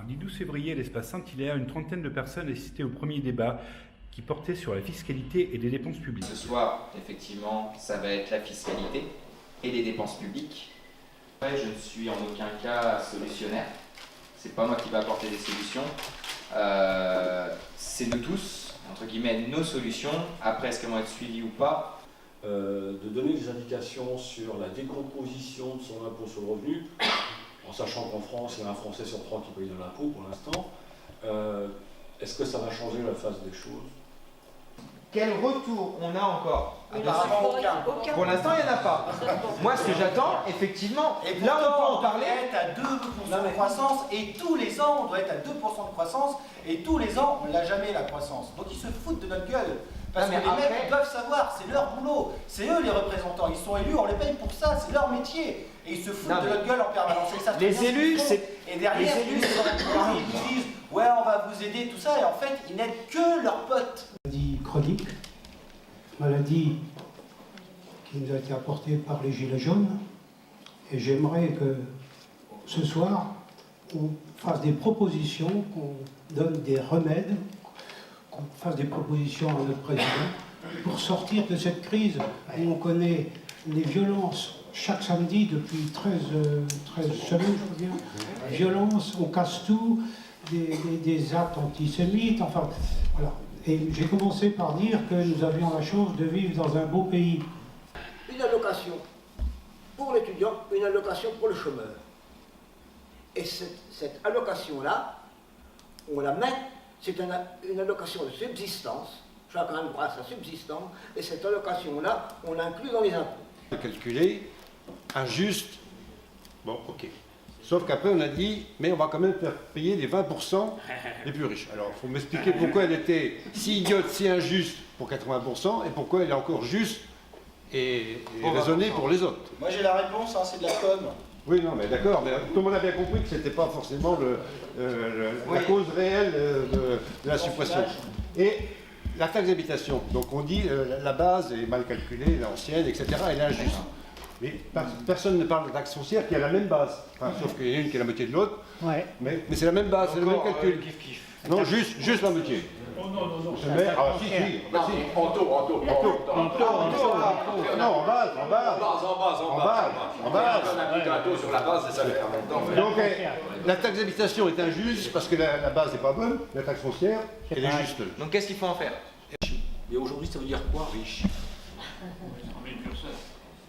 Mardi 12 février, à l'espace Saint-Hilaire, une trentaine de personnes assistaient au premier débat qui portait sur la fiscalité et les dépenses publiques. Ce soir, effectivement, ça va être la fiscalité et les dépenses publiques. Je ne suis en aucun cas solutionnaire. C'est pas moi qui va apporter des solutions. C'est nous tous, entre guillemets, nos solutions. Après, est-ce qu'elles vont être suivies ou pas? De donner des indications sur la décomposition de son impôt sur le revenu, en sachant qu'en France, il y a un Français sur 3 qui paye de l'impôt pour l'instant. Est-ce que ça va changer la face des choses? Quel retour on a encore? Apparemment aucun. Pour l'instant, il n'y en a pas. Moi, ce que j'attends, effectivement, Et là, on peut en on parler. doit être à 2% de croissance, et tous les ans, on doit être à 2% de croissance, et tous les ans, on l'a jamais la croissance. Donc ils se foutent de notre gueule. Parce Non, que mais les après- mecs, ils doivent savoir, c'est leur boulot, c'est eux les représentants, ils sont élus, on les paye pour ça, c'est leur métier. Et ils se foutent Non, de mais notre gueule en permanence. Et ça, les c'est bien ce élus, qu'ils font. c'est- Et derrière, les élus, ils disent, ouais, on va vous aider, tout ça, et en fait, ils n'aident que leurs potes. Maladie chronique, maladie qui nous a été apportée par les Gilets jaunes. Et j'aimerais que ce soir, on fasse des propositions, qu'on donne des remèdes, qu'on fasse des propositions à notre président pour sortir de cette crise où on connaît les violences chaque samedi depuis 13 semaines, je crois bien. Violences, on casse tout, des actes antisémites, enfin, voilà. Et j'ai commencé par dire que nous avions la chance de vivre dans un beau pays. Une allocation pour l'étudiant, une allocation pour le chômeur. Et cette allocation-là, on la met, c'est une allocation de subsistance, chacun a le droit à sa subsistance, et cette allocation-là, on l'inclut dans les impôts. Calculé, injuste, bon ok. Sauf qu'après on a dit, mais on va quand même faire payer les 20% les plus riches. Alors il faut m'expliquer pourquoi elle était si idiote, si injuste pour 80% et pourquoi elle est encore juste et raisonnée pour les autres. Moi j'ai la réponse, hein, c'est de la com. Oui, non, mais d'accord, mais tout le monde a bien compris que ce n'était pas forcément la cause réelle de la suppression. Et la taxe d'habitation, donc on dit la base est mal calculée, l'ancienne, etc., elle est injuste. Mais personne ne parle de taxe foncière qui a la même base, enfin, sauf qu'il y en a une qui est la moitié de l'autre, mais c'est la même base, c'est le même calcul. Non, juste la moitié. Oh non, non, non. Ah si, si. En taux. Non, en base. On applique un taux sur la base des salaires en même temps. Donc la taxe d'habitation est injuste parce que la base n'est pas bonne, la taxe foncière, elle est juste. Donc, qu'est-ce qu'il faut en faire? Et aujourd'hui, ça veut dire quoi, riche?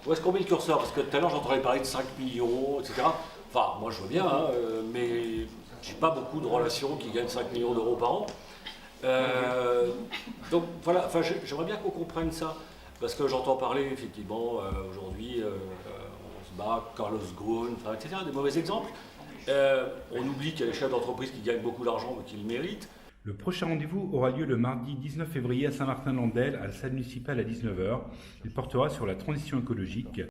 Où est-ce qu'on met le curseur? Parce que tout à l'heure, j'entendais parler de 5 millions, etc. Enfin, moi, je vois bien, hein, mais j'ai pas beaucoup de relations qui gagnent 5 millions d'euros par an. Donc, voilà, enfin, j'aimerais bien qu'on comprenne ça. Parce que j'entends parler, effectivement, aujourd'hui, on se bat, Carlos Ghosn, enfin, etc., des mauvais exemples. On oublie qu'il y a des chefs d'entreprise qui gagnent beaucoup d'argent, mais qui le méritent. Le prochain rendez-vous aura lieu le mardi 19 février à Saint-Martin-Landelle, à la salle municipale à 19 h. Il portera sur la transition écologique.